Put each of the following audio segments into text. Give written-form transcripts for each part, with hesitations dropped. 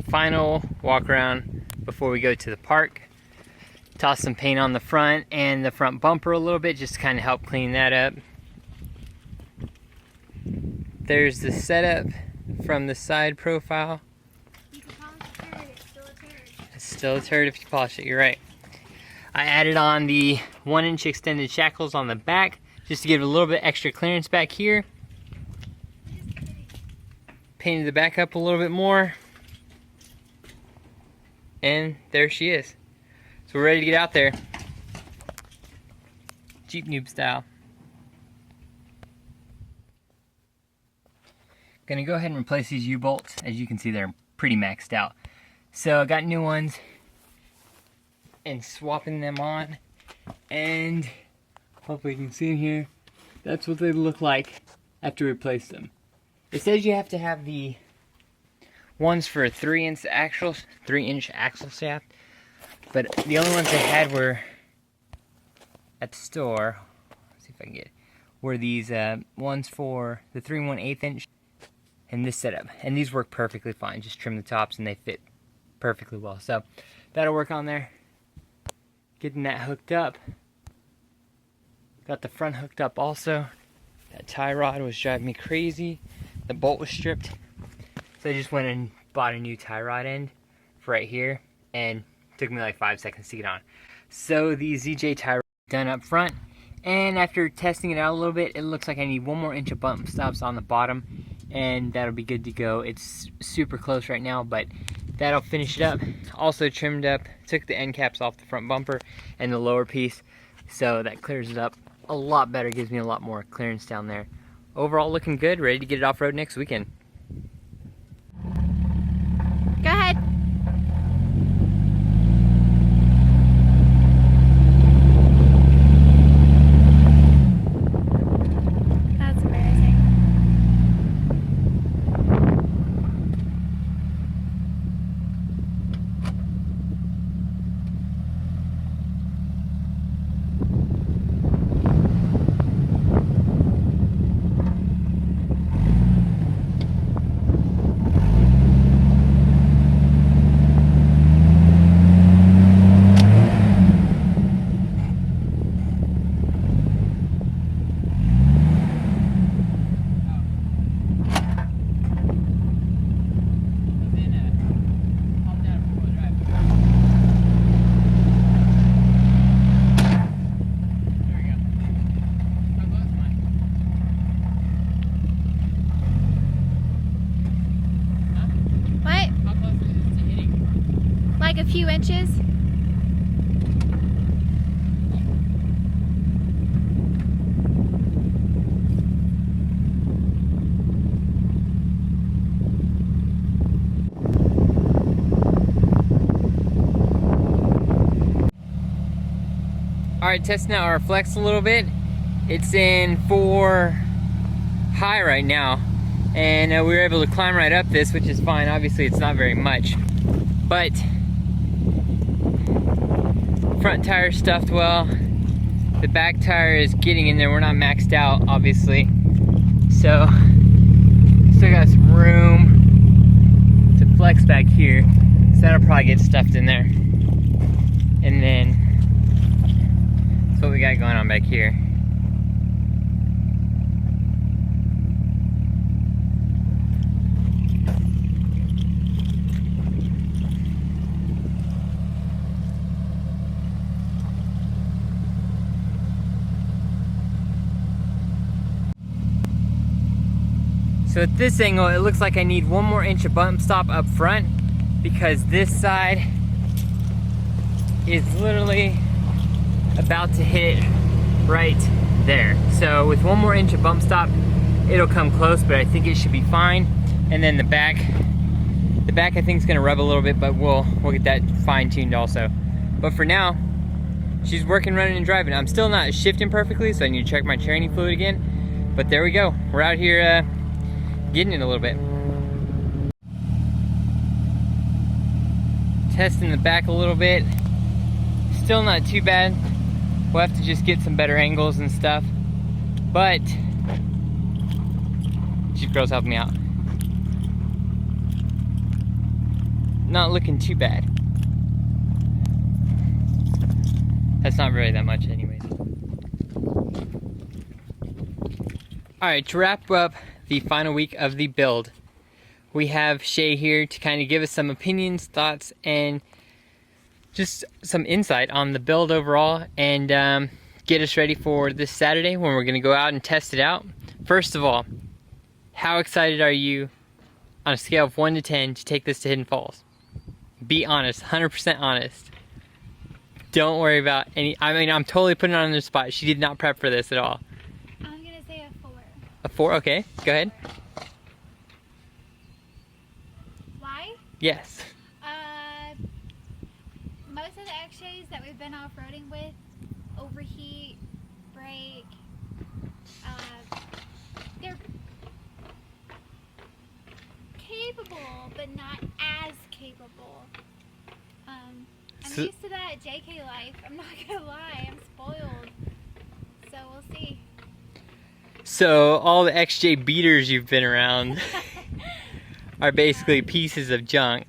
final walk around before we go to the park. Toss some paint on the front and the front bumper a little bit just to kind of help clean that up. There's the setup from the side profile. You can polish a turd, it's still a turd. It's still a turd if you polish it, you're right. I added on the 1-inch extended shackles on the back just to give it a little bit extra clearance back here. Painted the back up a little bit more. And there she is. So we're ready to get out there. Jeep noob style. Gonna go ahead and replace these U-bolts. As you can see, they're pretty maxed out. So I got new ones and swapping them on. And hopefully you can see in here, that's what they look like after we replace them. It says you have to have the ones for a 3-inch axle shaft, but the only ones they had were at the store. Let's see if I can get it. Were these ones for the 3 1/8 inch and this setup, and these work perfectly fine. Just trim the tops and they fit perfectly well. So that'll work on there. Getting that hooked up. Got the front hooked up also. That tie rod was driving me crazy. The bolt was stripped. So I just went and bought a new tie rod end for right here, and it took me like 5 seconds to get on. So the ZJ tie rod is done up front, and after testing it out a little bit, it looks like I need 1 more inch of bump stops on the bottom, and that'll be good to go. It's super close right now, but that'll finish it up. Also trimmed up, took the end caps off the front bumper and the lower piece, so that clears it up a lot better, gives me a lot more clearance down there. Overall looking good, ready to get it off-road next weekend. Go ahead. That's embarrassing. Like a few inches. Alright, testing out our flex a little bit. It's in 4 high right now, and we were able to climb right up this, which is fine. Obviously it's not very much, but front tire stuffed well. The back tire is getting in there. We're not maxed out, obviously, so still got some room to flex back here, so that'll probably get stuffed in there. And then that's what we got going on back here. So at this angle, it looks like I need 1 more inch of bump stop up front, because this side is literally about to hit right there. So with 1 more inch of bump stop, it'll come close, but I think it should be fine. And then the back I think is gonna rub a little bit, but we'll get that fine-tuned also. But for now, she's working, running, and driving. I'm still not shifting perfectly, so I need to check my training fluid again. But there we go. We're out here getting it a little bit. Testing the back a little bit. Still not too bad. We'll have to just get some better angles and stuff. But these girls helped me out. not looking too bad. That's not really that much anyways. Alright, to wrap up the final week of the build, we have Shay here to kind of give us some opinions, thoughts, and just some insight on the build overall, and get us ready for this Saturday when we're going to go out and test it out. First of all, how excited are you on a scale of 1 to 10 to take this to Hidden Falls? Be honest, 100% honest. Don't worry about any, I mean, I'm totally putting it on the spot. She did not prep for this at all. I'm going to say a 4. A 4? Okay, go ahead. Why? Yes. Most of the XJs that we've been off-roading with overheat, break, they're capable, but not as capable. I'm used to that JK life. I'm not gonna lie, I'm spoiled. So we'll see. So all the XJ beaters you've been around are basically pieces of junk,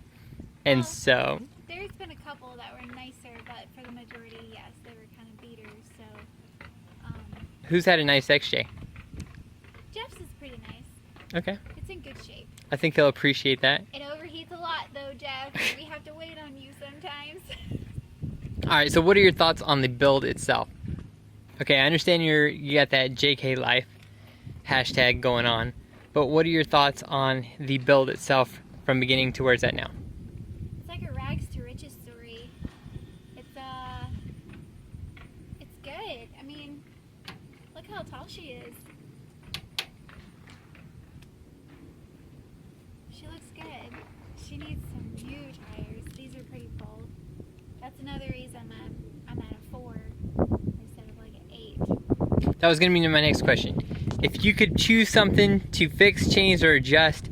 and Well, so there's been a couple that were nicer, but for the majority, yes, they were kind of beaters. So who's had a nice XJ? Jeff's is pretty nice. Okay, It's in good shape. I think he'll appreciate that. It overheats a lot though, Jeff. We have to wait on you sometimes. Alright, so what are your thoughts on the build itself? Okay, I understand you got that JK Life hashtag going on, but what are your thoughts on the build itself from beginning to where it's at now? It's like a rags to riches story. It's good. I mean, look how tall she is. She looks good. She needs some new tires. These are pretty full. That's another reason I'm at a 4 instead of like an 8. That was going to be my next question. If you could choose something to fix, change, or adjust,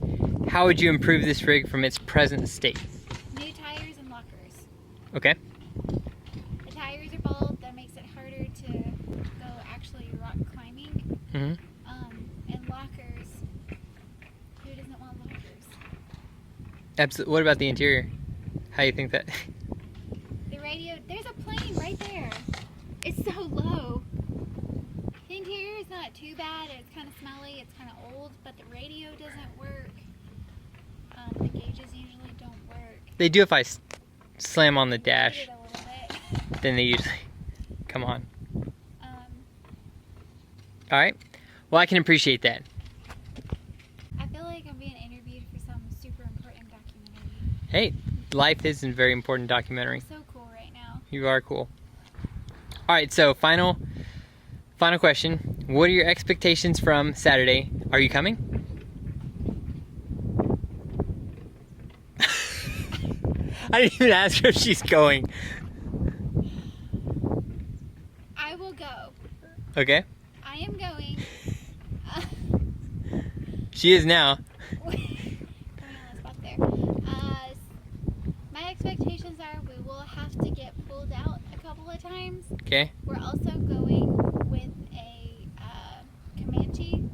how would you improve this rig from its present state? New tires and lockers. Okay. The tires are bald. That makes it harder to go actually rock climbing. Mm-hmm. And lockers. Who doesn't want lockers? Absolutely. What about the interior? How do you think that? The radio. There's a plane right there. It's so low. The interior is not too bad. It's kind of smelly. It's kind of old, but the radio doesn't work. The gauges usually don't work. They do if I slam on the Did dash. it a little bit. Then they usually come on. Um, Alright. Well, I can appreciate that. I feel like I'm being interviewed for some super important documentary. Hey, life is a very important documentary. I'm so cool right now. You are cool. Alright, so final question. What are your expectations from Saturday? Are you coming? I didn't even ask her if she's going. I will go. Okay. I am going. She is now. Coming on the spot there. My expectations are we will have to get pulled out a couple of times. Okay. We're also going with a Comanche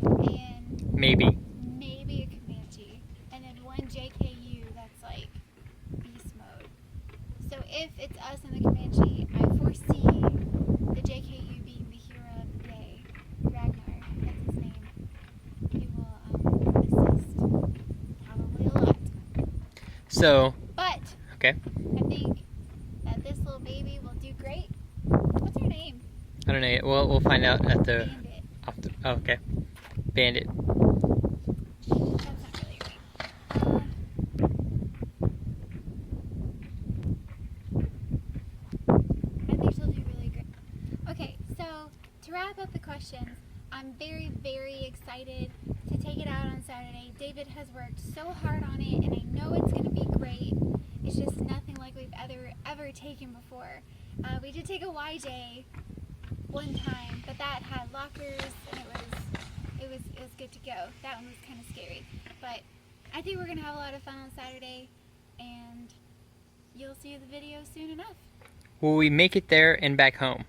and Maybe. maybe a Comanche, and then one JKU that's like beast mode. So if it's us and the Comanche, I foresee the JKU being the hero of the day. Ragnar, that's his name. He will assist probably a lot. So, But okay. I think that this little baby will do great. What's her name? I don't know yet. We'll find out at the... Bandit. Oh, okay. Bandit. That's not really right. I think she'll do really great. Okay, so to wrap up the questions, I'm very, very excited to take it out on Saturday. David has worked so hard on it, and I know it's going to be great. It's just nothing like we've ever taken before. We did take a YJ one time, but that had lockers, and it was good to go. That one was kind of scary, but I think we're going to have a lot of fun on Saturday, and you'll see the video soon enough. Will we make it there and back home?